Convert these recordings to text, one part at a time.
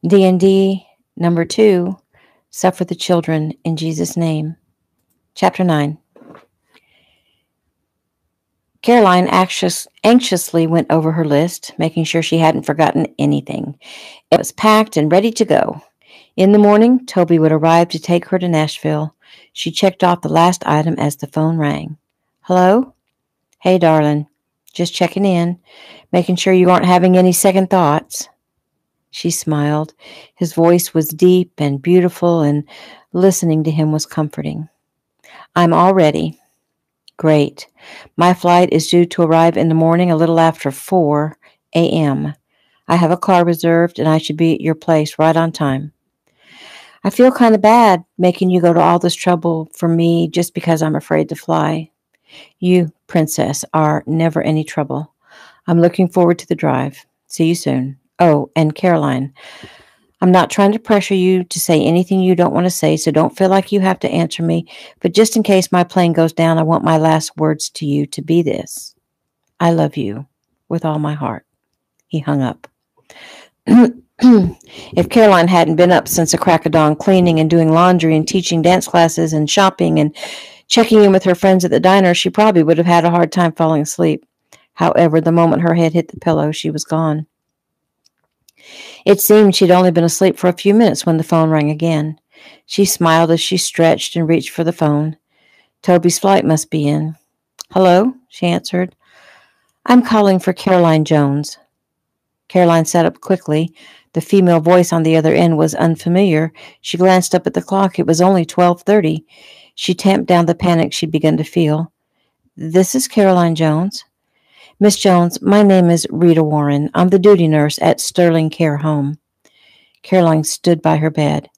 DND number 2, Suffer the Children in Jesus' Name. Chapter 9. Caroline anxiously went over her list, making sure she hadn't forgotten anything. It was packed and ready to go. In the morning, Toby would arrive to take her to Nashville. She checked off the last item as the phone rang. Hello? Hey, darling. Just checking in, making sure you aren't having any second thoughts. She smiled. His voice was deep and beautiful, and listening to him was comforting. I'm all ready. Great. My flight is due to arrive in the morning a little after 4 a.m. I have a car reserved, and I should be at your place right on time. I feel kind of bad making you go to all this trouble for me just because I'm afraid to fly. You, princess, are never any trouble. I'm looking forward to the drive. See you soon. Oh, and Caroline, I'm not trying to pressure you to say anything you don't want to say, so don't feel like you have to answer me. But just in case my plane goes down, I want my last words to you to be this. I love you with all my heart. He hung up. If Caroline hadn't been up since the crack of dawn, cleaning and doing laundry and teaching dance classes and shopping and checking in with her friends at the diner, she probably would have had a hard time falling asleep. However, the moment her head hit the pillow, she was gone. It seemed she'd only been asleep for a few minutes when the phone rang again. She smiled as she stretched and reached for the phone. Toby's flight must be in. Hello, she answered. I'm calling for Caroline Jones. Caroline sat up quickly. The female voice on the other end was unfamiliar. She glanced up at the clock. It was only 12:30. She tamped down the panic she'd begun to feel. This is Caroline Jones. Miss Jones, my name is Rita Warren. I'm the duty nurse at Sterling Care Home. Caroline stood by her bed.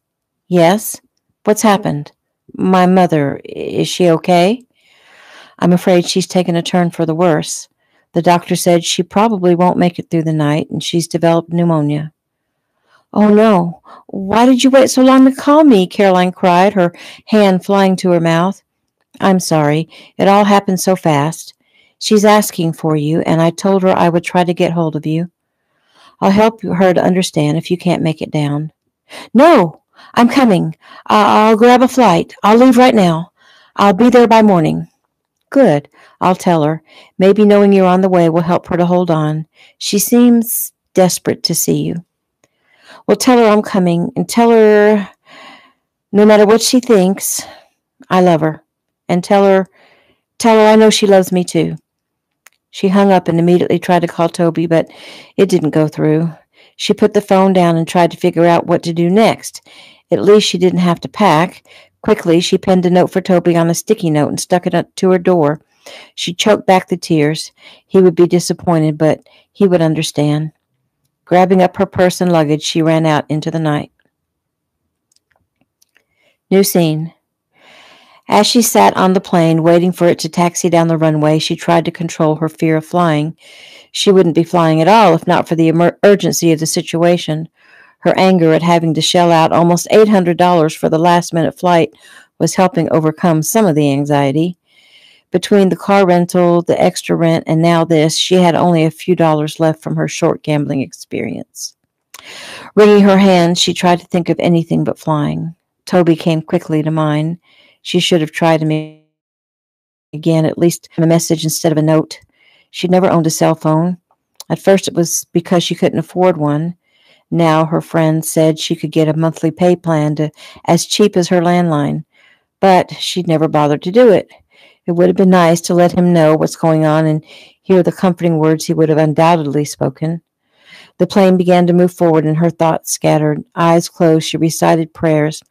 Yes? What's happened? My mother, is she okay? I'm afraid she's taken a turn for the worse. The doctor said she probably won't make it through the night, and she's developed pneumonia. Oh, no. Why did you wait so long to call me? Caroline cried, her hand flying to her mouth. I'm sorry. It all happened so fast. She's asking for you, and I told her I would try to get hold of you. I'll help her to understand if you can't make it down. No, I'm coming. I'll grab a flight. I'll leave right now. I'll be there by morning. Good. I'll tell her. Maybe knowing you're on the way will help her to hold on. She seems desperate to see you. Well, tell her I'm coming, and tell her, no matter what she thinks, I love her. And tell her I know she loves me too. She hung up and immediately tried to call Toby, but it didn't go through. She put the phone down and tried to figure out what to do next. At least she didn't have to pack. Quickly, she penned a note for Toby on a sticky note and stuck it up to her door. She choked back the tears. He would be disappointed, but he would understand. Grabbing up her purse and luggage, she ran out into the night. New scene. As she sat on the plane, waiting for it to taxi down the runway, she tried to control her fear of flying. She wouldn't be flying at all if not for the urgency of the situation. Her anger at having to shell out almost $800 for the last-minute flight was helping overcome some of the anxiety. Between the car rental, the extra rent, and now this, she had only a few dollars left from her short gambling experience. Wringing her hands, she tried to think of anything but flying. Toby came quickly to mind. She should have tried him again, at least a message instead of a note. She'd never owned a cell phone. At first it was because she couldn't afford one. Now her friend said she could get a monthly pay plan as cheap as her landline. But she'd never bothered to do it. It would have been nice to let him know what's going on and hear the comforting words he would have undoubtedly spoken. The plane began to move forward and her thoughts scattered. Eyes closed, she recited prayers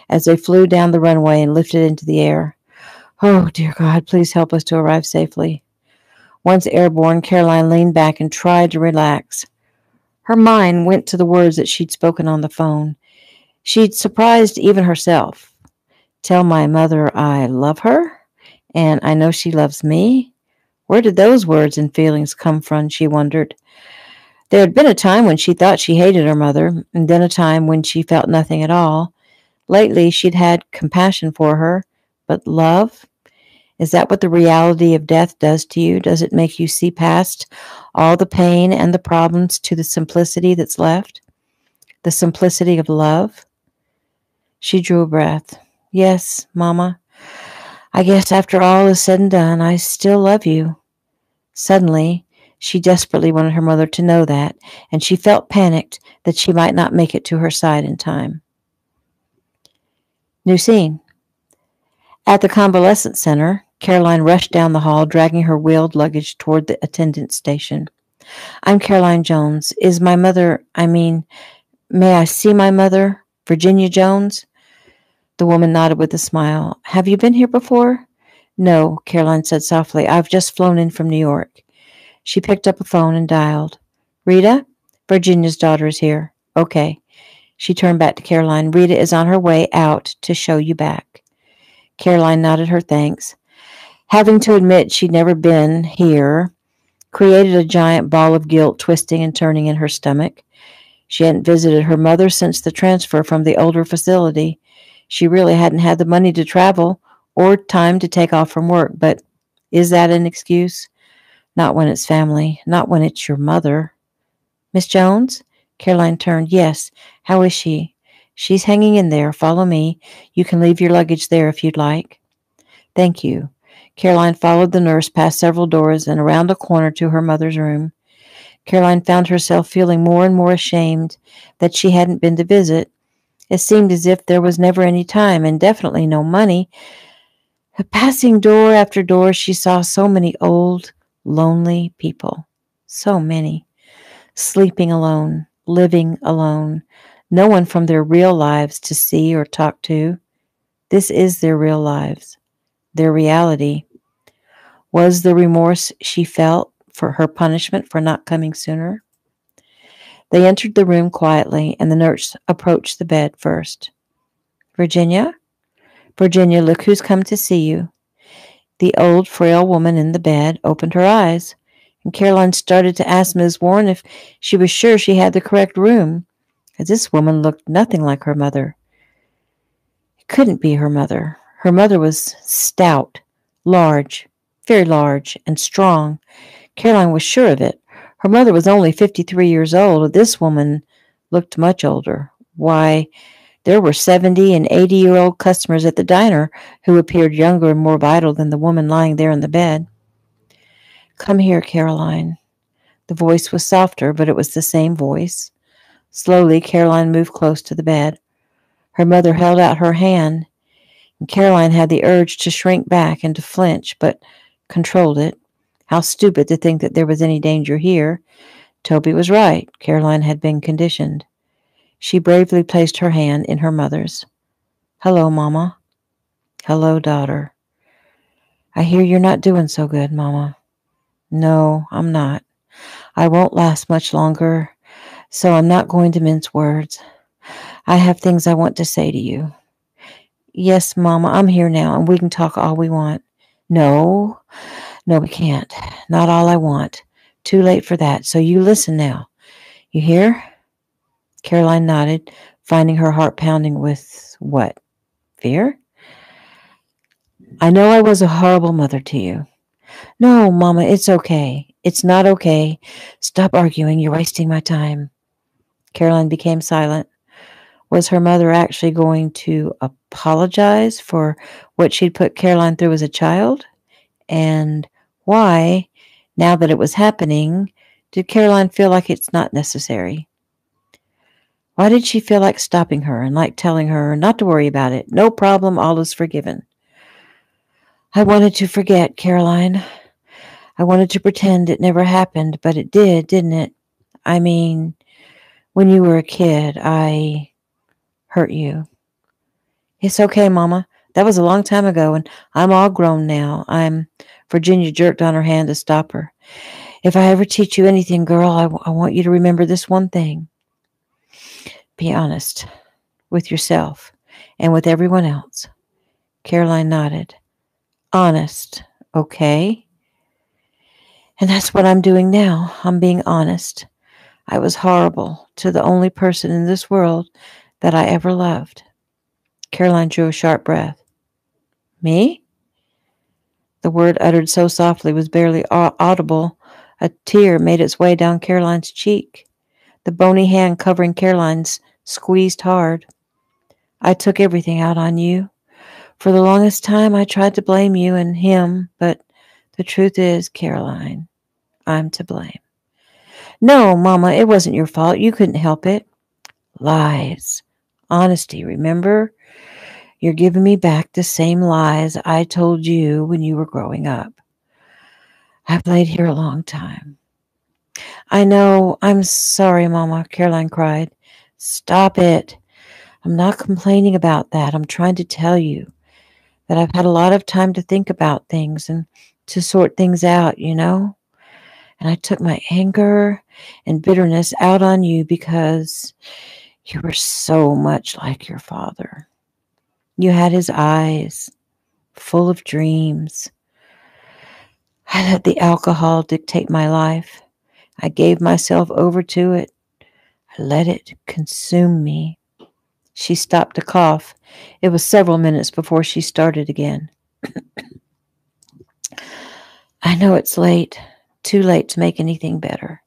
as they flew down the runway and lifted into the air. Oh, dear God, please help us to arrive safely. Once airborne, Caroline leaned back and tried to relax. Her mind went to the words that she'd spoken on the phone. She'd surprised even herself. Tell my mother I love her, and I know she loves me. Where did those words and feelings come from, she wondered. There had been a time when she thought she hated her mother, and then a time when she felt nothing at all. Lately, she'd had compassion for her, but love? Is that what the reality of death does to you? Does it make you see past all the pain and the problems to the simplicity that's left? The simplicity of love? She drew a breath. Yes, Mama. I guess after all is said and done, I still love you. Suddenly, she desperately wanted her mother to know that, and she felt panicked that she might not make it to her side in time. New scene. At the convalescent center, Caroline rushed down the hall, dragging her wheeled luggage toward the attendance station. I'm Caroline Jones. Is my mother, may I see my mother, Virginia Jones? The woman nodded with a smile. Have you been here before? No, Caroline said softly. I've just flown in from New York. She picked up a phone and dialed. Rita? Virginia's daughter is here. Okay. She turned back to Caroline. Rita is on her way out to show you back. Caroline nodded her thanks. Having to admit she'd never been here created a giant ball of guilt twisting and turning in her stomach. She hadn't visited her mother since the transfer from the older facility. She really hadn't had the money to travel or time to take off from work, but is that an excuse? Not when it's family, not when it's your mother. Miss Jones? Caroline turned. Yes. How is she? She's hanging in there. Follow me. You can leave your luggage there if you'd like. Thank you. Caroline followed the nurse past several doors and around a corner to her mother's room. Caroline found herself feeling more and more ashamed that she hadn't been to visit. It seemed as if there was never any time and definitely no money. Passing door after door, she saw so many old, lonely people. So many. Sleeping alone, living alone. No one from their real lives to see or talk to. This is their real lives. Their reality. Was the remorse she felt for her punishment for not coming sooner? They entered the room quietly, and the nurse approached the bed first. Virginia? Virginia, look who's come to see you. The old, frail woman in the bed opened her eyes, and Caroline started to ask Ms. Warren if she was sure she had the correct room, as this woman looked nothing like her mother. It couldn't be her mother. Her mother was stout, large, very large, and strong. Caroline was sure of it. Her mother was only 53 years old. This woman looked much older. Why, there were 70 and 80-year-old customers at the diner who appeared younger and more vital than the woman lying there in the bed. Come here, Caroline. The voice was softer, but it was the same voice. Slowly, Caroline moved close to the bed. Her mother held out her hand, and Caroline had the urge to shrink back and to flinch, but controlled it. How stupid to think that there was any danger here. Toby was right. Caroline had been conditioned. She bravely placed her hand in her mother's. Hello, Mama. Hello, daughter. I hear you're not doing so good, Mama. No, I'm not. I won't last much longer, so I'm not going to mince words. I have things I want to say to you. Yes, Mama, I'm here now, and we can talk all we want. No, we can't. Not all I want. Too late for that, so you listen now. You hear? Caroline nodded, finding her heart pounding with what? Fear? I know I was a horrible mother to you. No, Mama, it's okay. It's not okay. Stop arguing. You're wasting my time. Caroline became silent. Was her mother actually going to apologize for what she'd put Caroline through as a child? And why, now that it was happening, did Caroline feel like it's not necessary? Why did she feel like stopping her and like telling her not to worry about it? No problem, all is forgiven. I wanted to forget, Caroline. I wanted to pretend it never happened, but it did, didn't it? I mean, when you were a kid, I hurt you. It's okay, Mama. That was a long time ago, and I'm all grown now. Virginia jerked on her hand to stop her. If I ever teach you anything, girl, I want you to remember this one thing. Be honest with yourself and with everyone else. Caroline nodded. Honest, okay? And that's what I'm doing now. I'm being honest. I was horrible to the only person in this world that I ever loved. Caroline drew a sharp breath. Me? The word uttered so softly was barely audible. A tear made its way down Caroline's cheek. The bony hand covering Caroline's squeezed hard. I took everything out on you. For the longest time, I tried to blame you and him, but the truth is, Caroline, I'm to blame. No, Mama, it wasn't your fault. You couldn't help it. Lies. Honesty, remember? You're giving me back the same lies I told you when you were growing up. I've laid here a long time. I know. I'm sorry, Mama, Caroline cried. Stop it. I'm not complaining about that. I'm trying to tell you that I've had a lot of time to think about things and to sort things out, you know? And I took my anger and bitterness out on you because you were so much like your father. You had his eyes full of dreams. I let the alcohol dictate my life. I gave myself over to it. I let it consume me. She stopped to cough. It was several minutes before she started again. I know it's late, too late to make anything better.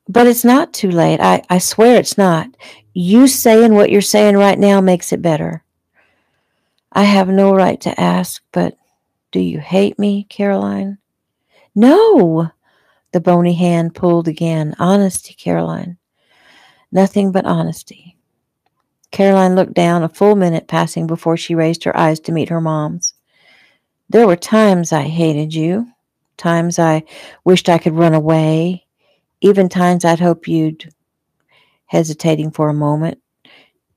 But it's not too late. I swear it's not. You saying what you're saying right now makes it better. I have no right to ask, but do you hate me, Caroline? No, the bony hand pulled again. Honesty, Caroline. Nothing but honesty. Caroline looked down, a full minute passing before she raised her eyes to meet her mom's. There were times I hated you, times I wished I could run away, even times I'd hope you'd... Hesitating for a moment,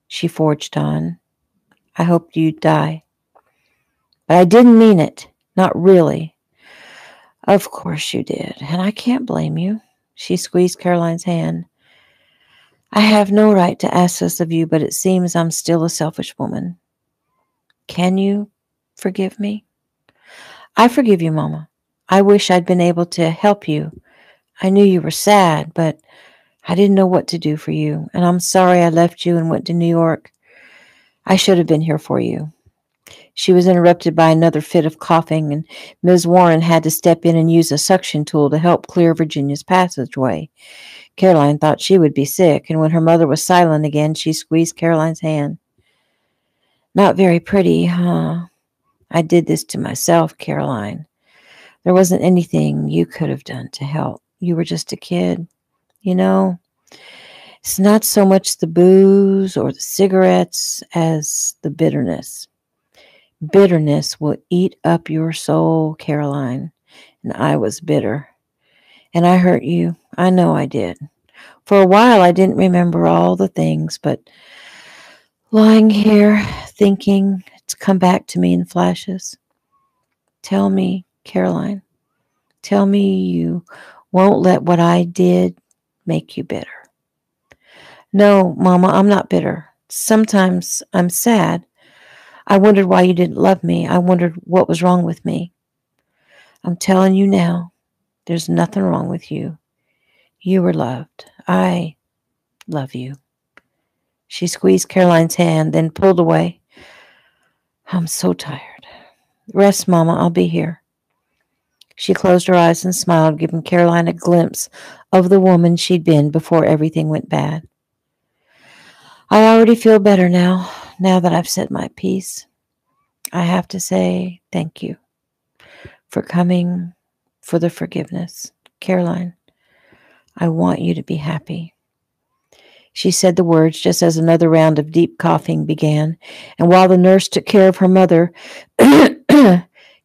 she forged on. I hoped you'd die. But I didn't mean it. Not really. Of course you did, and I can't blame you. She squeezed Caroline's hand. I have no right to ask this of you, but it seems I'm still a selfish woman. Can you forgive me? I forgive you, Mama. I wish I'd been able to help you. I knew you were sad, but I didn't know what to do for you, and I'm sorry I left you and went to New York. I should have been here for you. She was interrupted by another fit of coughing, and Ms. Warren had to step in and use a suction tool to help clear Virginia's passageway. Caroline thought she would be sick, and when her mother was silent again, she squeezed Caroline's hand. Not very pretty, huh? I did this to myself, Caroline. There wasn't anything you could have done to help. You were just a kid. You know, it's not so much the booze or the cigarettes as the bitterness. Bitterness will eat up your soul, Caroline. And I was bitter. And I hurt you. I know I did. For a while I didn't remember all the things, but lying here thinking, it's come back to me in flashes. Tell me, Caroline, tell me you won't let what I did make you bitter. No, Mama, I'm not bitter. Sometimes I'm sad. I wondered why you didn't love me. I wondered what was wrong with me. I'm telling you now, there's nothing wrong with you. You were loved. I love you. She squeezed Caroline's hand, then pulled away. I'm so tired. Rest, Mama. I'll be here. She closed her eyes and smiled, giving Caroline a glimpse of the woman she'd been before everything went bad. I already feel better now that I've said my piece. I have to say thank you for coming, for the forgiveness. Caroline, I want you to be happy. She said the words just as another round of deep coughing began, and while the nurse took care of her mother,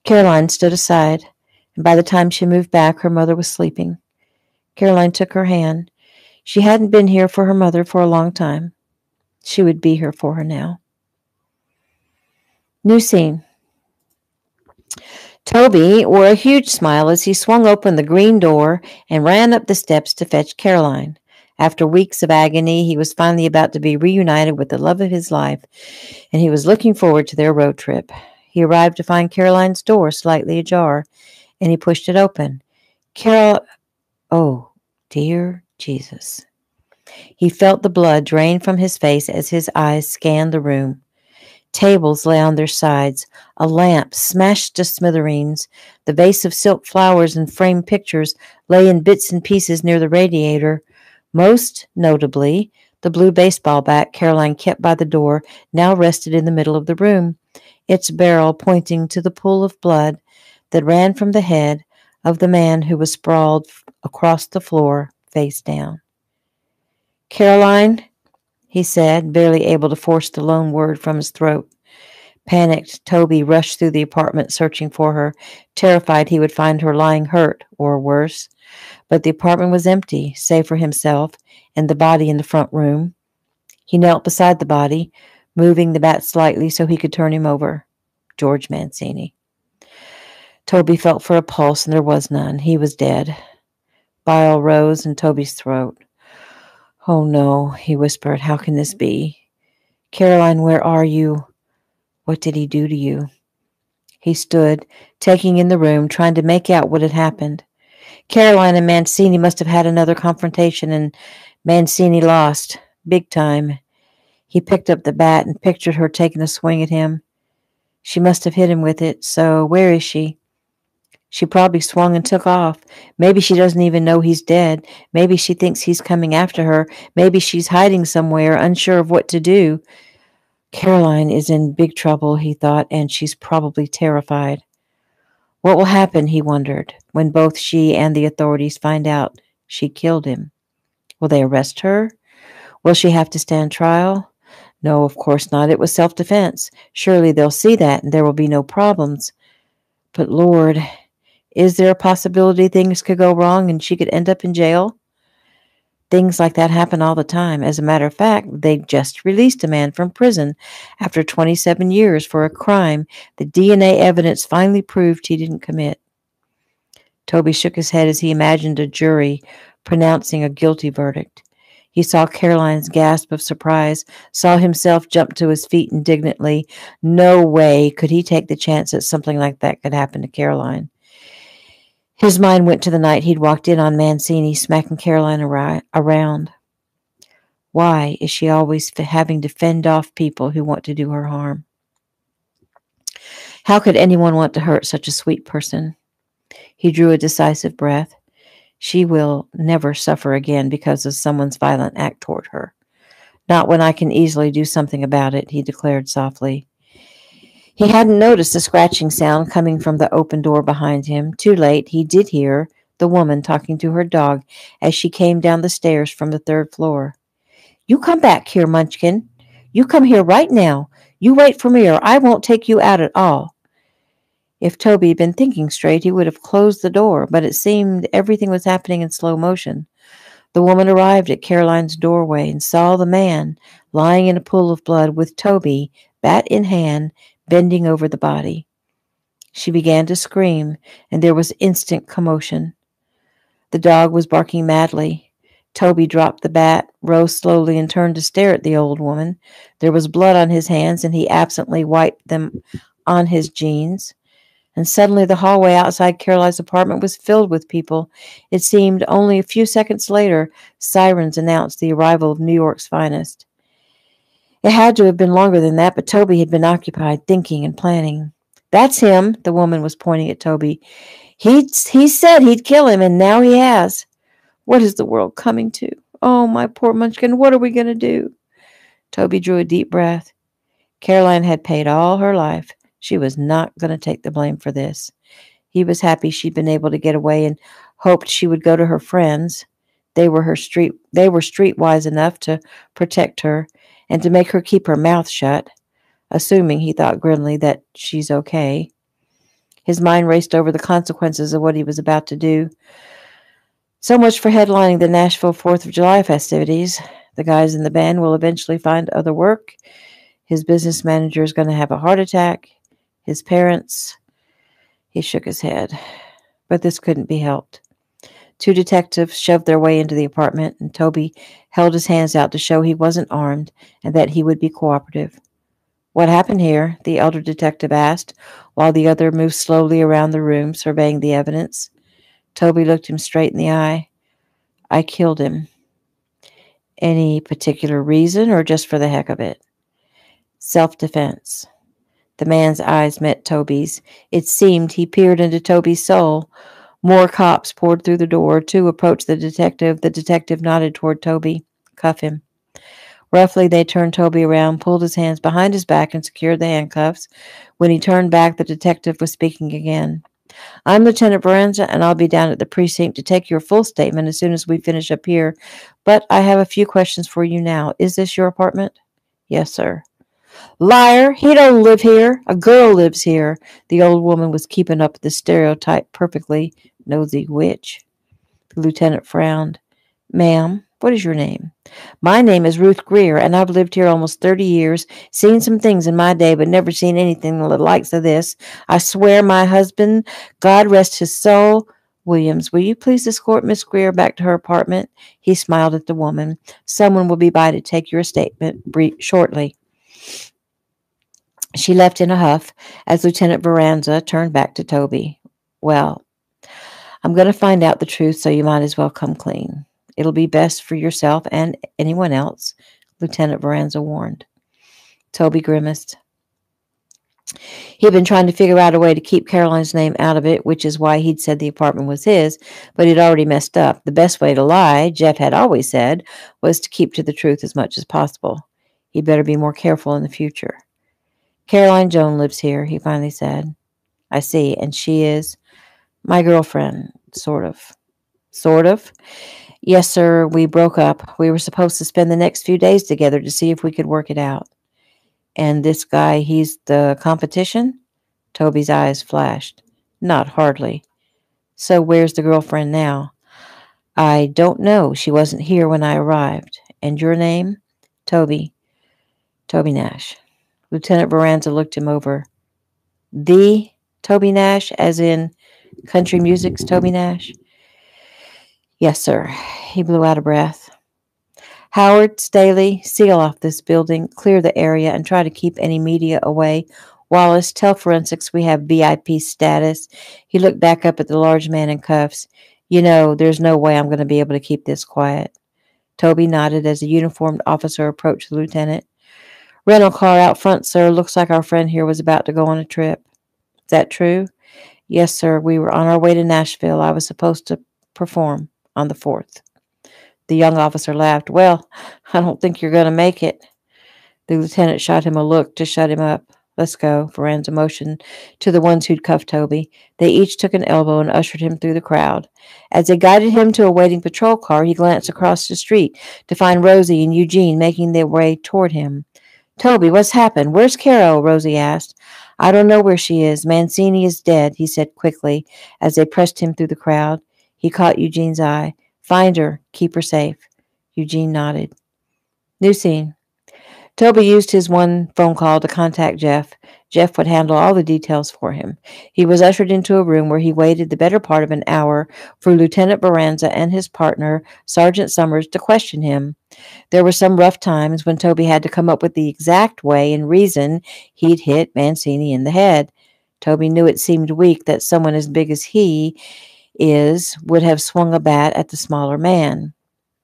Caroline stood aside, and by the time she moved back, her mother was sleeping. Caroline took her hand. She hadn't been here for her mother for a long time. She would be here for her now. New scene. Toby wore a huge smile as he swung open the green door and ran up the steps to fetch Caroline. After weeks of agony, he was finally about to be reunited with the love of his life, and he was looking forward to their road trip. He arrived to find Caroline's door slightly ajar, and he pushed it open. Oh, dear Jesus. He felt the blood drain from his face as his eyes scanned the room. Tables lay on their sides, a lamp smashed to smithereens. The vase of silk flowers and framed pictures lay in bits and pieces near the radiator. Most notably, The blue baseball bat Caroline kept by the door now rested in the middle of the room, its barrel pointing to the pool of blood that ran from the head of the man who was sprawled across the floor, face down. "Caroline," he said, barely able to force the lone word from his throat. Panicked, Toby rushed through the apartment searching for her, terrified he would find her lying hurt, or worse. But the apartment was empty, save for himself and the body in the front room. He knelt beside the body, moving the bat slightly so he could turn him over. George Mancini. Toby felt for a pulse, and there was none. He was dead. Bile rose in Toby's throat. "Oh, no," he whispered. "How can this be? Caroline, where are you? What did he do to you?" He stood, taking in the room, trying to make out what had happened. Caroline and Mancini must have had another confrontation, and Mancini lost. Big time. He picked up the bat and pictured her taking a swing at him. She must have hit him with it, so where is she? She probably swung and took off. Maybe she doesn't even know he's dead. Maybe she thinks he's coming after her. Maybe she's hiding somewhere, unsure of what to do. Caroline is in big trouble, he thought, and she's probably terrified. What will happen, he wondered, when both she and the authorities find out she killed him? Will they arrest her? Will she have to stand trial? No, of course not. It was self-defense. Surely they'll see that and there will be no problems. But Lord, is there a possibility things could go wrong and she could end up in jail? Things like that happen all the time. As a matter of fact, they just released a man from prison after 27 years for a crime the DNA evidence finally proved he didn't commit. Toby shook his head as he imagined a jury pronouncing a guilty verdict. He saw Caroline's gasp of surprise, saw himself jump to his feet indignantly. No way could he take the chance that something like that could happen to Caroline. His mind went to the night he'd walked in on Mancini smacking Caroline around. Why is she always having to fend off people who want to do her harm? How could anyone want to hurt such a sweet person? He drew a decisive breath. She will never suffer again because of someone's violent act toward her. Not when I can easily do something about it, he declared softly. He hadn't noticed the scratching sound coming from the open door behind him. Too late, he did hear the woman talking to her dog as she came down the stairs from the third floor. "You come back here, Munchkin. You come here right now. You wait for me or I won't take you out at all." If Toby had been thinking straight, he would have closed the door, but it seemed everything was happening in slow motion. The woman arrived at Caroline's doorway and saw the man lying in a pool of blood with Toby, bat in hand, bending over the body. She began to scream, and there was instant commotion. The dog was barking madly. Toby dropped the bat, rose slowly, and turned to stare at the old woman. There was blood on his hands, and he absently wiped them on his jeans. And suddenly the hallway outside Caroline's apartment was filled with people. It seemed only a few seconds later, sirens announced the arrival of New York's finest. It had to have been longer than that, but Toby had been occupied thinking and planning. "That's him," the woman was pointing at Toby. He said he'd kill him, and now he has. What is the world coming to? Oh, my poor Munchkin, what are we going to do? Toby drew a deep breath. Caroline had paid all her life. She was not going to take the blame for this. He was happy she'd been able to get away and hoped she would go to her friends. They were streetwise enough to protect her and to make her keep her mouth shut, assuming, he thought grimly, that she's okay. His mind raced over the consequences of what he was about to do. So much for headlining the Nashville 4th of July festivities. The guys in the band will eventually find other work. His business manager is going to have a heart attack. His parents... He shook his head. But this couldn't be helped. Two detectives shoved their way into the apartment, and Toby held his hands out to show he wasn't armed and that he would be cooperative. "What happened here?" the elder detective asked, while the other moved slowly around the room, surveying the evidence. Toby looked him straight in the eye. "I killed him." "Any particular reason, or just for the heck of it?" "Self-defense." The man's eyes met Toby's. It seemed he peered into Toby's soul. More cops poured through the door. Two approached the detective. The detective nodded toward Toby. "Cuff him." Roughly, they turned Toby around, pulled his hands behind his back, and secured the handcuffs. When he turned back, the detective was speaking again. I'm Lieutenant Varenza, and I'll be down at the precinct to take your full statement as soon as we finish up here. But I have a few questions for you now. Is this your apartment? Yes, sir. Liar! He don't live here. A girl lives here. The old woman was keeping up the stereotype perfectly. Nosy witch. The lieutenant frowned. Ma'am, what is your name? My name is Ruth Greer, and I've lived here almost 30 years, seen some things in my day, but never seen anything the likes of this. I swear my husband, God rest his soul. Williams, will you please escort Miss Greer back to her apartment? He smiled at the woman. Someone will be by to take your statement shortly. She left in a huff as Lieutenant Varenza turned back to Toby. Well, I'm going to find out the truth, so you might as well come clean. It'll be best for yourself and anyone else, Lieutenant Varenza warned. Toby grimaced. He'd been trying to figure out a way to keep Caroline's name out of it, which is why he'd said the apartment was his, but he'd already messed up. The best way to lie, Jeff had always said, was to keep to the truth as much as possible. He'd better be more careful in the future. Caroline Joan lives here, he finally said. I see, and she is my girlfriend, sort of. Sort of? Yes, sir, we broke up. We were supposed to spend the next few days together to see if we could work it out. And this guy, he's the competition? Toby's eyes flashed. Not hardly. So where's the girlfriend now? I don't know. She wasn't here when I arrived. And your name? Toby. Toby Nash. Lieutenant Varenza looked him over. The Toby Nash, as in country music's Toby Nash? Yes, sir. He blew out a breath. Howard, Staley, seal off this building, clear the area, and try to keep any media away. Wallace, tell forensics we have VIP status. He looked back up at the large man in cuffs. You know, there's no way I'm going to be able to keep this quiet. Toby nodded as a uniformed officer approached the lieutenant. Rental car out front, sir. Looks like our friend here was about to go on a trip. Is that true? Yes, sir. We were on our way to Nashville. I was supposed to perform on the 4th. The young officer laughed. Well, I don't think you're going to make it. The lieutenant shot him a look to shut him up. Let's go, Varenza motioned to the ones who'd cuffed Toby. They each took an elbow and ushered him through the crowd. As they guided him to a waiting patrol car, he glanced across the street to find Rosie and Eugene making their way toward him. Toby, what's happened? Where's Carol? Rosie asked. I don't know where she is. Mancini is dead, he said quickly as they pressed him through the crowd. He caught Eugene's eye. Find her. Keep her safe. Eugene nodded. New scene. Toby used his one phone call to contact Jeff. Jeff would handle all the details for him. He was ushered into a room where he waited the better part of an hour for Lieutenant Varenza and his partner, Sergeant Summers, to question him. There were some rough times when Toby had to come up with the exact way and reason he'd hit Mancini in the head. Toby knew it seemed weak that someone as big as he would have swung a bat at the smaller man.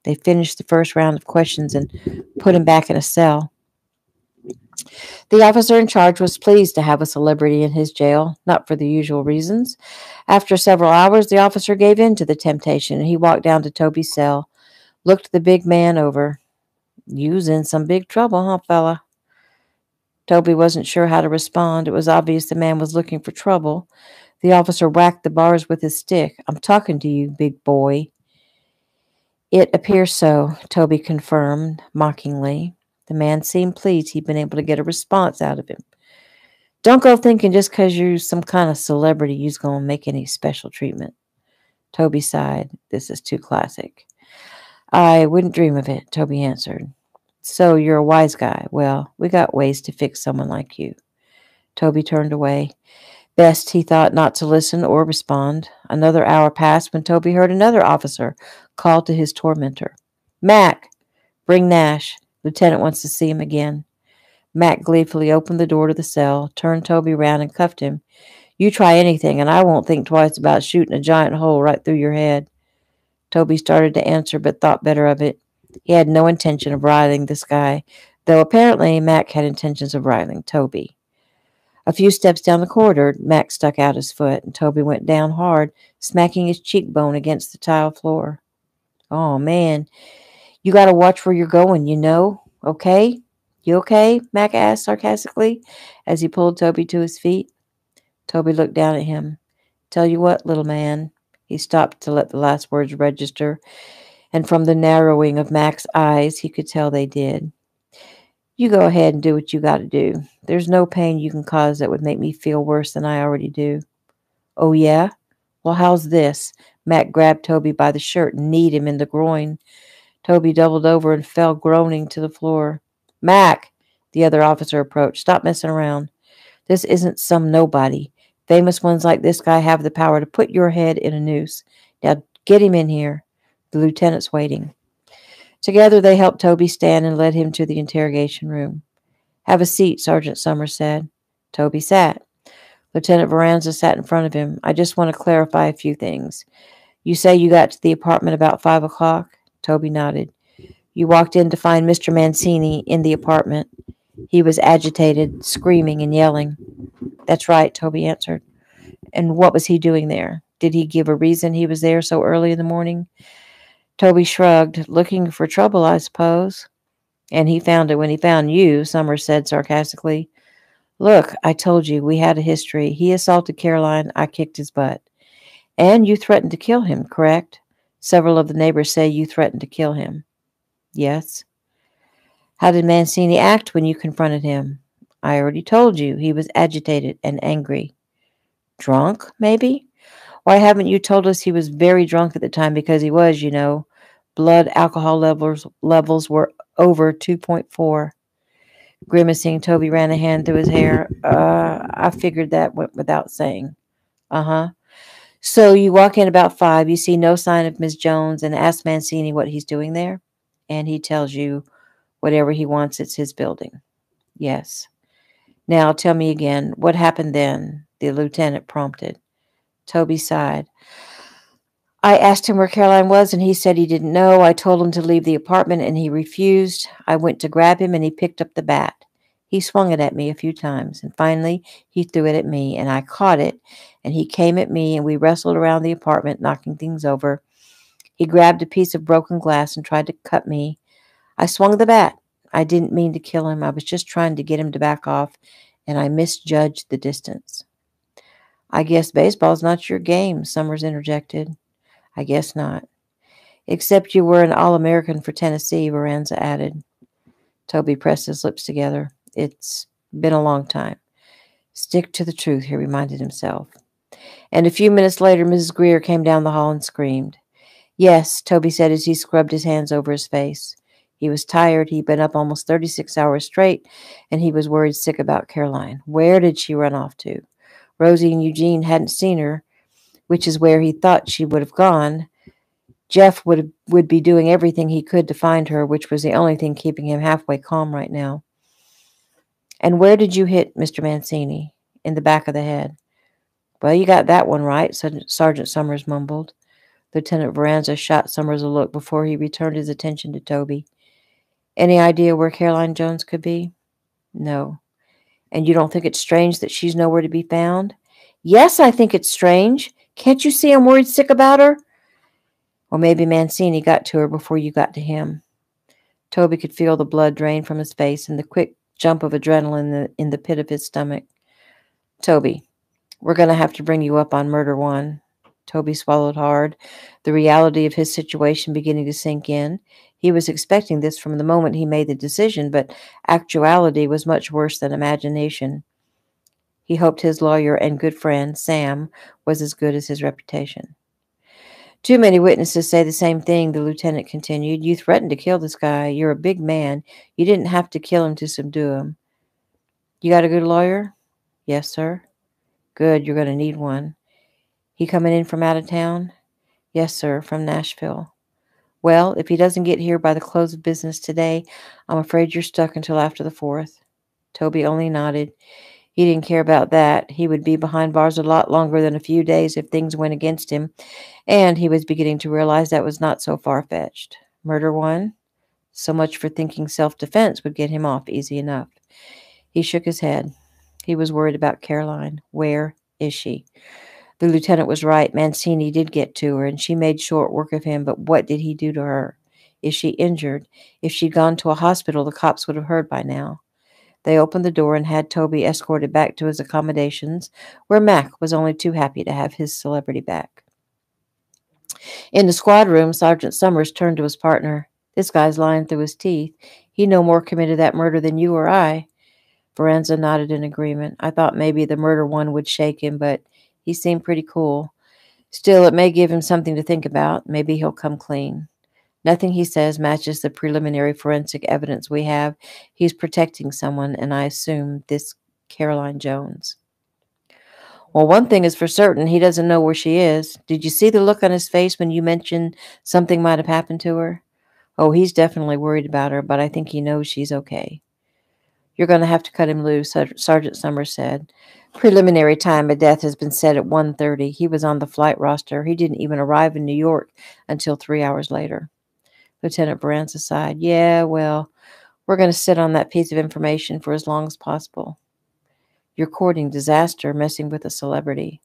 They finished the first round of questions and put him back in a cell. The officer in charge was pleased to have a celebrity in his jail, not for the usual reasons. After several hours, the officer gave in to the temptation, and he walked down to Toby's cell, looked the big man over. You's in some big trouble, huh, fella? Toby wasn't sure how to respond. It was obvious the man was looking for trouble. The officer whacked the bars with his stick. I'm talking to you, big boy. It appears so, Toby confirmed mockingly. The man seemed pleased he'd been able to get a response out of him. Don't go thinking just 'cause you're some kind of celebrity you's going to make any special treatment. Toby sighed. This is too classic. I wouldn't dream of it, Toby answered. So you're a wise guy. Well, we got ways to fix someone like you. Toby turned away. Best, he thought, not to listen or respond. Another hour passed when Toby heard another officer call to his tormentor. Mac, bring Nash. Lieutenant wants to see him again. Mac gleefully opened the door to the cell, turned Toby round, and cuffed him. You try anything, and I won't think twice about shooting a giant hole right through your head. Toby started to answer, but thought better of it. He had no intention of riling this guy, though apparently Mac had intentions of riling Toby. A few steps down the corridor, Mac stuck out his foot, and Toby went down hard, smacking his cheekbone against the tile floor. Oh, man, You got to watch where you're going, you know? Okay? You okay? Mac asked sarcastically as he pulled Toby to his feet. Toby looked down at him. Tell you what, little man. He stopped to let the last words register, and from the narrowing of Mac's eyes, he could tell they did. You go ahead and do what you got to do. There's no pain you can cause that would make me feel worse than I already do. Oh, yeah? Well, how's this? Mac grabbed Toby by the shirt and kneed him in the groin. Toby doubled over and fell groaning to the floor. Mac! The other officer approached. Stop messing around. This isn't some nobody. Famous ones like this guy have the power to put your head in a noose. Now get him in here. The lieutenant's waiting. Together they helped Toby stand and led him to the interrogation room. Have a seat, Sergeant Summers said. Toby sat. Lieutenant Varanza sat in front of him. I just want to clarify a few things. You say you got to the apartment about 5 o'clock? Toby nodded. You walked in to find Mr. Mancini in the apartment. He was agitated, screaming and yelling. That's right, Toby answered. And what was he doing there? Did he give a reason he was there so early in the morning? Toby shrugged. Looking for trouble, I suppose. And he found it when he found you, Summers said sarcastically. Look, I told you, we had a history. He assaulted Caroline. I kicked his butt. And you threatened to kill him, correct? Several of the neighbors say you threatened to kill him. Yes. How did Mancini act when you confronted him? I already told you. He was agitated and angry. Drunk, maybe? Why haven't you told us he was very drunk at the time? Because he was, you know. Blood alcohol levels were over 2.4. Grimacing, Toby ran a hand through his hair. I figured that went without saying. Uh-huh. So you walk in about 5, you see no sign of Miss Jones, and ask Mancini what he's doing there? And he tells you whatever he wants, it's his building. Yes. Now tell me again, what happened then? The lieutenant prompted. Toby sighed. I asked him where Caroline was, and he said he didn't know. I told him to leave the apartment, and he refused. I went to grab him, and he picked up the bat. He swung it at me a few times, and finally he threw it at me, and I caught it, and he came at me, and we wrestled around the apartment, knocking things over. He grabbed a piece of broken glass and tried to cut me. I swung the bat. I didn't mean to kill him. I was just trying to get him to back off, and I misjudged the distance. I guess baseball's not your game, Summers interjected. I guess not. Except you were an All-American for Tennessee, Varanza added. Toby pressed his lips together. It's been a long time. Stick to the truth, he reminded himself. And a few minutes later, Mrs. Greer came down the hall and screamed. Yes, Toby said as he scrubbed his hands over his face. He was tired. He'd been up almost 36 hours straight, and he was worried sick about Caroline. Where did she run off to? Rosie and Eugene hadn't seen her, which is where he thought she would have gone. Jeff would be doing everything he could to find her, which was the only thing keeping him halfway calm right now. And where did you hit Mr. Mancini? In the back of the head. Well, you got that one right, Sergeant Summers mumbled. Lieutenant Varanza shot Summers a look before he returned his attention to Toby. Any idea where Caroline Jones could be? No. And you don't think it's strange that she's nowhere to be found? Yes, I think it's strange. Can't you see I'm worried sick about her? Or maybe Mancini got to her before you got to him. Toby could feel the blood drain from his face and the quick jump of adrenaline in the pit of his stomach. Toby, we're going to have to bring you up on murder one. Toby swallowed hard, the reality of his situation beginning to sink in. He was expecting this from the moment he made the decision, but actuality was much worse than imagination. He hoped his lawyer and good friend, Sam, was as good as his reputation. Too many witnesses say the same thing, the lieutenant continued. You threatened to kill this guy. You're a big man. You didn't have to kill him to subdue him. You got a good lawyer? Yes, sir. Good, you're going to need one. He coming in from out of town? Yes, sir, from Nashville. Well, if he doesn't get here by the close of business today, I'm afraid you're stuck until after the 4th. Toby only nodded. He didn't care about that. He would be behind bars a lot longer than a few days if things went against him, and he was beginning to realize that was not so far-fetched. Murder one? So much for thinking self-defense would get him off easy enough. He shook his head. He was worried about Caroline. Where is she? The lieutenant was right. Mancini did get to her, and she made short work of him, but what did he do to her? Is she injured? If she'd gone to a hospital, the cops would have heard by now. They opened the door and had Toby escorted back to his accommodations, where Mac was only too happy to have his celebrity back. In the squad room, Sergeant Summers turned to his partner. This guy's lying through his teeth. He no more committed that murder than you or I. Baranza nodded in agreement. I thought maybe the murder one would shake him, but he seemed pretty cool. Still, it may give him something to think about. Maybe he'll come clean. Nothing he says matches the preliminary forensic evidence we have. He's protecting someone, and I assume this Caroline Jones. Well, one thing is for certain, he doesn't know where she is. Did you see the look on his face when you mentioned something might have happened to her? Oh, he's definitely worried about her, but I think he knows she's okay. You're going to have to cut him loose, Sergeant Summers said. Preliminary time of death has been set at 1:30. He was on the flight roster. He didn't even arrive in New York until 3 hours later. Lieutenant Baranza sighed. Yeah, well, we're going to sit on that piece of information for as long as possible. You're courting disaster, messing with a celebrity.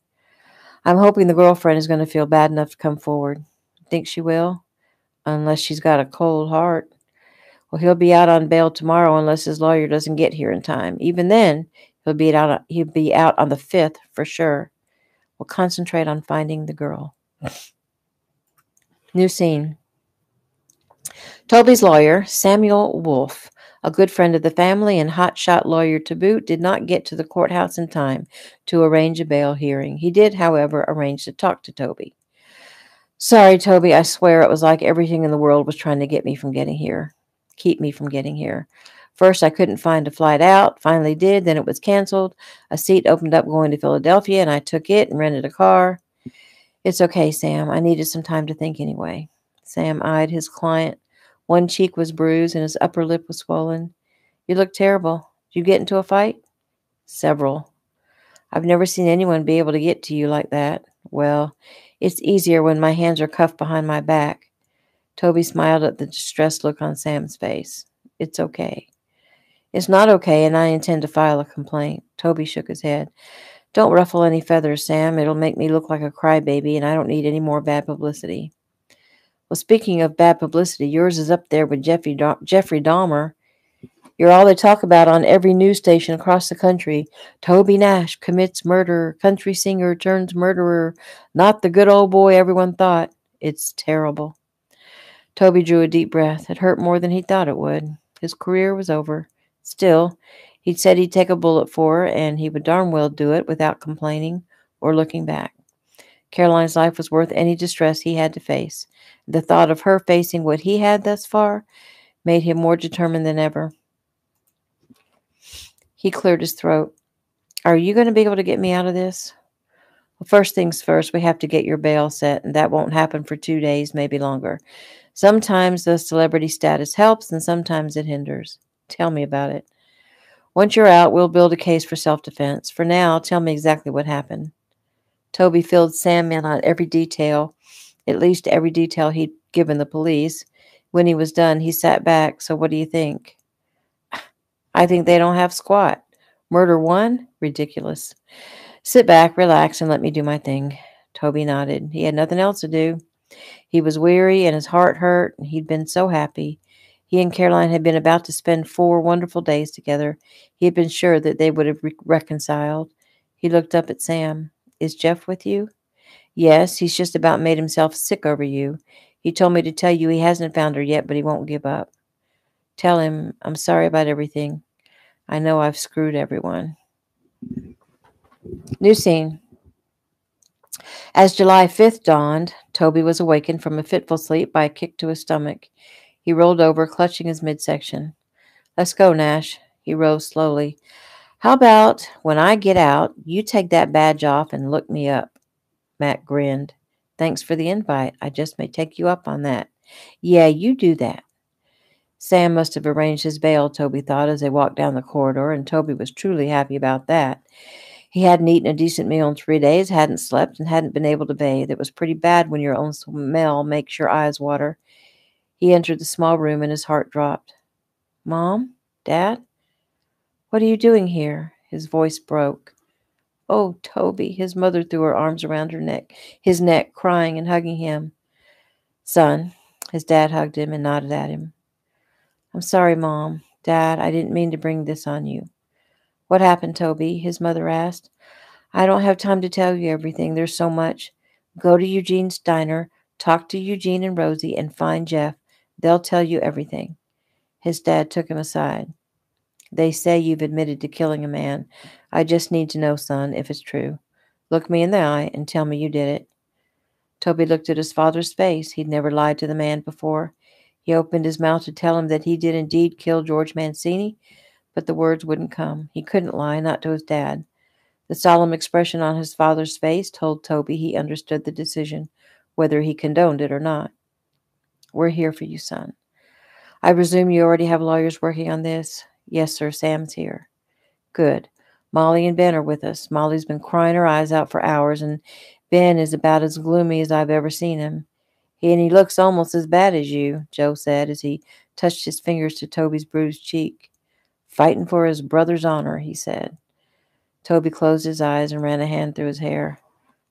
I'm hoping the girlfriend is going to feel bad enough to come forward. Think she will? Unless she's got a cold heart. Well, he'll be out on bail tomorrow unless his lawyer doesn't get here in time. Even then, he'll be out on the 5th for sure. We'll concentrate on finding the girl. New scene. Toby's lawyer, Samuel Wolfe, a good friend of the family and hotshot lawyer to boot, did not get to the courthouse in time to arrange a bail hearing. He did, however, arrange to talk to Toby. Sorry, Toby, I swear it was like everything in the world was trying to keep me from getting here. First, I couldn't find a flight out. Finally did. Then it was canceled. A seat opened up going to Philadelphia, and I took it and rented a car. It's okay, Sam. I needed some time to think anyway. Sam eyed his client. One cheek was bruised, and his upper lip was swollen. You look terrible. Did you get into a fight? Several. I've never seen anyone be able to get to you like that. Well, it's easier when my hands are cuffed behind my back. Toby smiled at the distressed look on Sam's face. It's okay. It's not okay, and I intend to file a complaint. Toby shook his head. Don't ruffle any feathers, Sam. It'll make me look like a crybaby, and I don't need any more bad publicity. Well, speaking of bad publicity, yours is up there with Jeffrey Dahmer. You're all they talk about on every news station across the country. Toby Nash commits murder. Country singer turns murderer. Not the good old boy everyone thought. It's terrible. Toby drew a deep breath. It hurt more than he thought it would. His career was over. Still, he'd said he'd take a bullet for her, and he would darn well do it without complaining or looking back. Caroline's life was worth any distress he had to face. The thought of her facing what he had thus far made him more determined than ever. He cleared his throat. Are you going to be able to get me out of this? Well, first things first, we have to get your bail set, and that won't happen for 2 days, maybe longer. Sometimes the celebrity status helps, and sometimes it hinders. Tell me about it. Once you're out, we'll build a case for self-defense. For now, tell me exactly what happened. Toby filled Sam in on every detail, at least every detail he'd given the police. When he was done, he sat back. So what do you think? I think they don't have squat. Murder one? Ridiculous. Sit back, relax, and let me do my thing. Toby nodded. He had nothing else to do. He was weary and his heart hurt, and he'd been so happy. He and Caroline had been about to spend 4 wonderful days together. He had been sure that they would have reconciled. He looked up at Sam. Is Jeff with you? Yes, he's just about made himself sick over you. He told me to tell you he hasn't found her yet, but he won't give up. Tell him I'm sorry about everything. I know I've screwed everyone. New scene. As July 5th dawned, Toby was awakened from a fitful sleep by a kick to his stomach. He rolled over, clutching his midsection. Let's go, Nash. He rose slowly. How about when I get out, you take that badge off and look me up? Matt grinned. Thanks for the invite. I just may take you up on that. Yeah, you do that. Sam must have arranged his bail, Toby thought, as they walked down the corridor, and Toby was truly happy about that. He hadn't eaten a decent meal in 3 days, hadn't slept, and hadn't been able to bathe. It was pretty bad when your own smell makes your eyes water. He entered the small room, and his heart dropped. Mom? Dad? What are you doing here? His voice broke. Oh, Toby. His mother threw her arms around his neck, crying and hugging him. Son, His dad hugged him and nodded at him. I'm sorry, Mom. Dad, I didn't mean to bring this on you. What happened, Toby? His mother asked. I don't have time to tell you everything. There's so much. Go to Eugene's diner, talk to Eugene and Rosie, and find Jeff. They'll tell you everything. His dad took him aside. They say you've admitted to killing a man. I just need to know, son, if it's true. Look me in the eye and tell me you did it. Toby looked at his father's face. He'd never lied to the man before. He opened his mouth to tell him that he did indeed kill George Mancini, but the words wouldn't come. He couldn't lie, not to his dad. The solemn expression on his father's face told Toby he understood the decision, whether he condoned it or not. We're here for you, son. I presume you already have lawyers working on this? Yes, sir, Sam's here. Good. Molly and Ben are with us. Molly's been crying her eyes out for hours, and Ben is about as gloomy as I've ever seen him. He looks almost as bad as you, Joe said as he touched his fingers to Toby's bruised cheek. Fighting for his brother's honor, he said. Toby closed his eyes and ran a hand through his hair.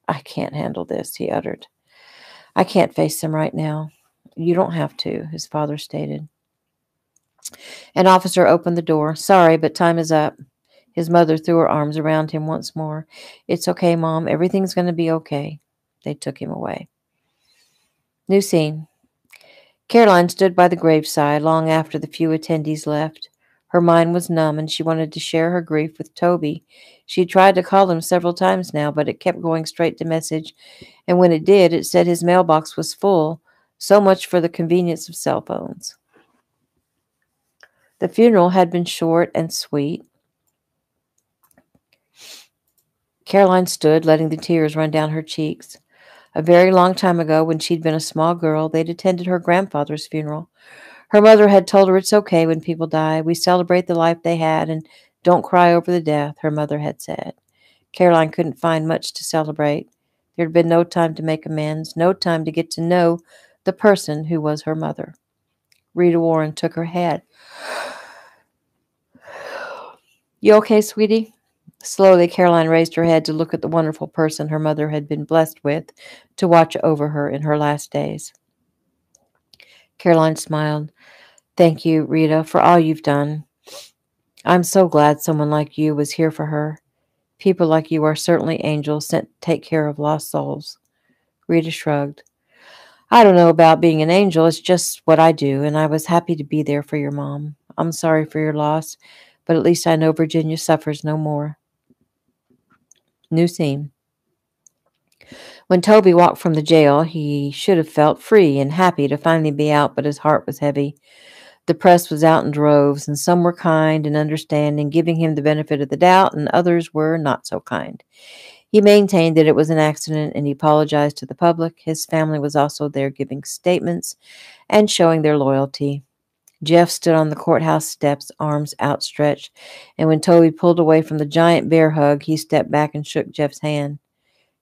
I can't handle this, he uttered. I can't face them right now. You don't have to, his father stated. An officer opened the door. Sorry, but time is up. His mother threw her arms around him once more. It's okay, Mom. Everything's going to be okay. They took him away. New scene. Caroline stood by the graveside long after the few attendees left. Her mind was numb, and she wanted to share her grief with Toby. She tried to call him several times now, but it kept going straight to message, and when it did, it said his mailbox was full. So much for the convenience of cell phones. The funeral had been short and sweet. Caroline stood, letting the tears run down her cheeks. A very long time ago, when she'd been a small girl, they'd attended her grandfather's funeral. Her mother had told her it's okay when people die. We celebrate the life they had and don't cry over the death, her mother had said. Caroline couldn't find much to celebrate. There had been no time to make amends, no time to get to know the person who was her mother. Rita Warren took her head. You okay, sweetie? Slowly, Caroline raised her head to look at the wonderful person her mother had been blessed with to watch over her in her last days. Caroline smiled. Thank you, Rita, for all you've done. I'm so glad someone like you was here for her. People like you are certainly angels sent to take care of lost souls. Rita shrugged. I don't know about being an angel. It's just what I do, and I was happy to be there for your mom. I'm sorry for your loss, but at least I know Virginia suffers no more. New scene. When Toby walked from the jail, he should have felt free and happy to finally be out, but his heart was heavy. The press was out in droves, and some were kind and understanding, giving him the benefit of the doubt, and others were not so kind. He maintained that it was an accident, and he apologized to the public. His family was also there giving statements and showing their loyalty. Jeff stood on the courthouse steps, arms outstretched, and when Toby pulled away from the giant bear hug, he stepped back and shook Jeff's hand.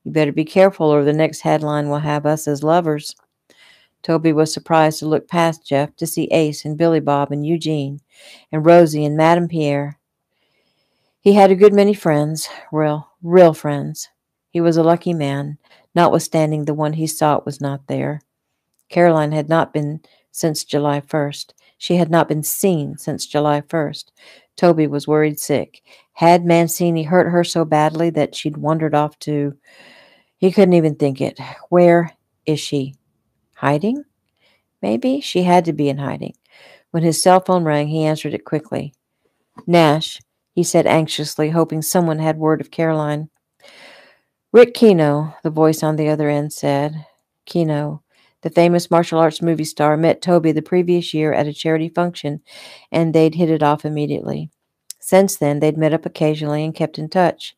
You better be careful, or the next headline will have us as lovers. Toby was surprised to look past Jeff to see Ace and Billy Bob and Eugene and Rosie and Madame Pierre. He had a good many friends, real friends. He was a lucky man, notwithstanding the one he sought was not there. Caroline had not been since July 1st. She had not been seen since July 1st. Toby was worried sick. Had Mancini hurt her so badly that she'd wandered off to... He couldn't even think it. Where is she? Hiding? Maybe she had to be in hiding. When his cell phone rang, he answered it quickly. Nash, he said anxiously, hoping someone had word of Caroline. Rick Keno, the voice on the other end said. Keno, the famous martial arts movie star, met Toby the previous year at a charity function, and they'd hit it off immediately. Since then, they'd met up occasionally and kept in touch.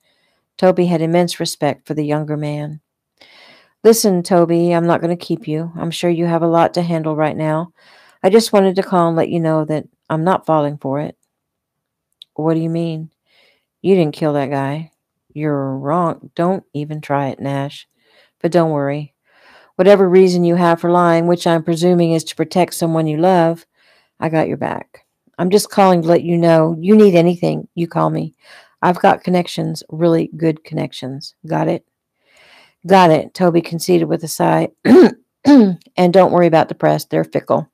Toby had immense respect for the younger man. Listen, Toby, I'm not going to keep you. I'm sure you have a lot to handle right now. I just wanted to call and let you know that I'm not falling for it. What do you mean? You didn't kill that guy. You're wrong. Don't even try it, Nash. But don't worry. Whatever reason you have for lying, which I'm presuming is to protect someone you love, I got your back. I'm just calling to let you know you need anything, you call me. I've got connections, really good connections. Got it? Got it, Toby conceded with a sigh. And don't worry about the press. They're fickle.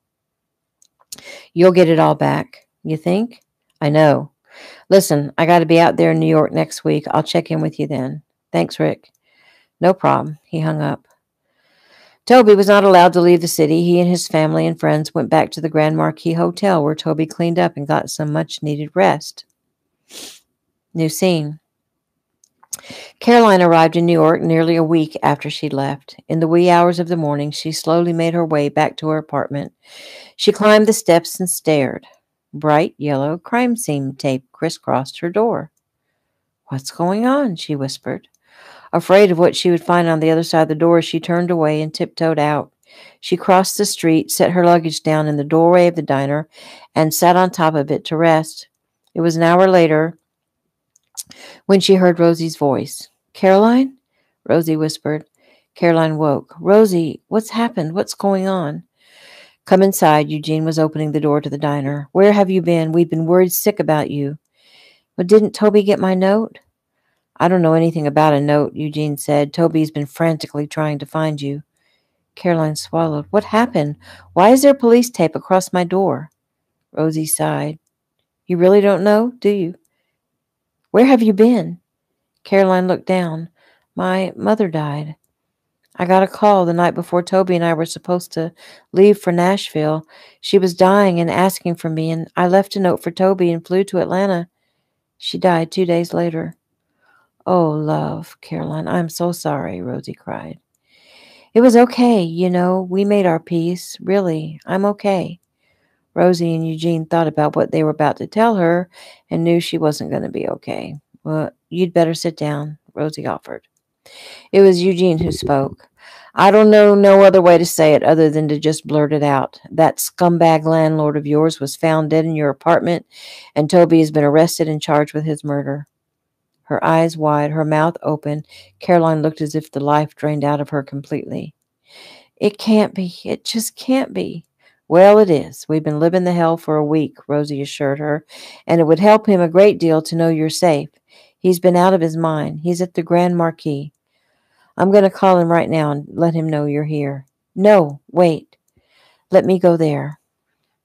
You'll get it all back. You think? I know. Listen, I got to be out there in New York next week. I'll check in with you then. Thanks, Rick. No problem. He hung up. Toby was not allowed to leave the city. He and his family and friends went back to the Grand Marquis Hotel, where Toby cleaned up and got some much-needed rest. New scene. Caroline arrived in New York nearly a week after she left. In the wee hours of the morning, she slowly made her way back to her apartment. She climbed the steps and stared. Bright yellow crime scene tape crisscrossed her door. "What's going on?" she whispered. Afraid of what she would find on the other side of the door, she turned away and tiptoed out. She crossed the street, set her luggage down in the doorway of the diner, and sat on top of it to rest. It was an hour later when she heard Rosie's voice. "Caroline?" Rosie whispered. Caroline woke. "Rosie, what's happened? What's going on?" "Come inside." Eugene was opening the door to the diner. "Where have you been? We've been worried sick about you." "But didn't Toby get my note?" "I don't know anything about a note," Eugene said. "Toby's been frantically trying to find you." Caroline swallowed. "What happened? Why is there police tape across my door?" Rosie sighed. "You really don't know, do you? Where have you been?" Caroline looked down. "My mother died. I got a call the night before Toby and I were supposed to leave for Nashville. She was dying and asking for me, and I left a note for Toby and flew to Atlanta. She died 2 days later." "Oh, love, Caroline, I'm so sorry," Rosie cried. "It was okay, we made our peace. Really, I'm okay." Rosie and Eugene thought about what they were about to tell her and knew she wasn't going to be okay. "Well, you'd better sit down," Rosie offered. It was Eugene who spoke. "I don't know no other way to say it other than to just blurt it out. That scumbag landlord of yours was found dead in your apartment, and Toby has been arrested and charged with his murder." Her eyes wide, her mouth open, Caroline looked as if the life drained out of her completely. "It can't be. It just can't be." "Well, it is. We've been living the hell for a week," Rosie assured her, "and it would help him a great deal to know you're safe. He's been out of his mind. He's at the Grand Marquis. I'm going to call him right now and let him know you're here." "No, wait. Let me go there."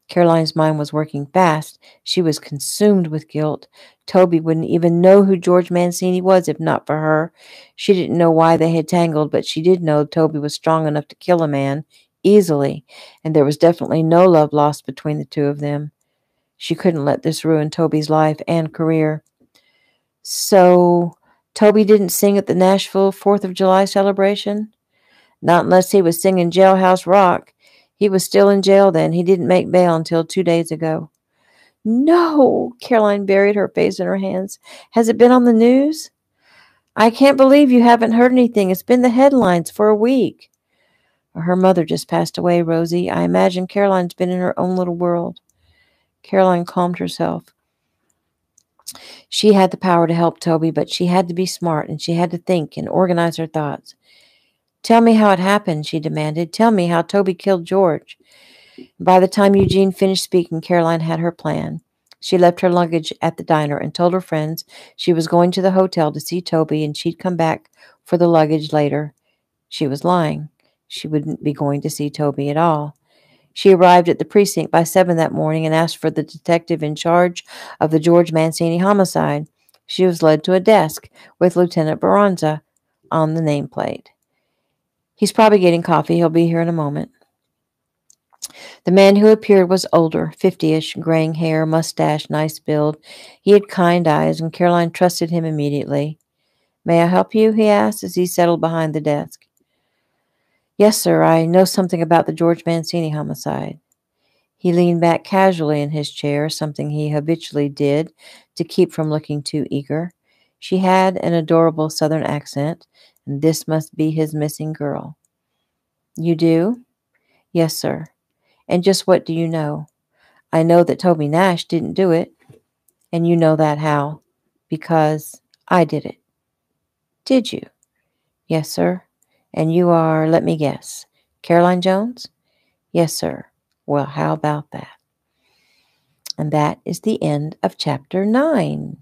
Caroline's mind was working fast. She was consumed with guilt. Toby wouldn't even know who George Mancini was if not for her. She didn't know why they had tangled, but she did know Toby was strong enough to kill a man easily, and there was definitely no love lost between the two of them. She couldn't let this ruin Toby's life and career. "So, Toby didn't sing at the Nashville 4th of July celebration?" "Not unless he was singing Jailhouse Rock. He was still in jail then. He didn't make bail until 2 days ago." "No!" Caroline buried her face in her hands. "Has it been on the news?" "I can't believe you haven't heard anything. It's been the headlines for a week." "Her mother just passed away, Rosie. I imagine Caroline's been in her own little world." Caroline calmed herself. She had the power to help Toby, but she had to be smart, and she had to think and organize her thoughts. "Tell me how it happened," she demanded. "Tell me how Toby killed George." By the time Eugene finished speaking, Caroline had her plan. She left her luggage at the diner and told her friends she was going to the hotel to see Toby and she'd come back for the luggage later. She was lying. She wouldn't be going to see Toby at all. She arrived at the precinct by 7 that morning and asked for the detective in charge of the George Mancini homicide. She was led to a desk with Lieutenant Baranza on the nameplate. "He's probably getting coffee. He'll be here in a moment." The man who appeared was older, 50-ish, graying hair, mustache, nice build. He had kind eyes, and Caroline trusted him immediately. "May I help you?" he asked as he settled behind the desk. "Yes, sir. I know something about the George Mancini homicide." He leaned back casually in his chair, something he habitually did to keep from looking too eager. She had an adorable Southern accent, and this must be his missing girl. "You do?" "Yes, sir." "And just what do you know?" "I know that Toby Nash didn't do it." "And you know that how?" "Because I did it." "Did you?" "Yes, sir." "And you are, let me guess, Caroline Jones?" "Yes, sir." "Well, how about that?" And that is the end of chapter 9.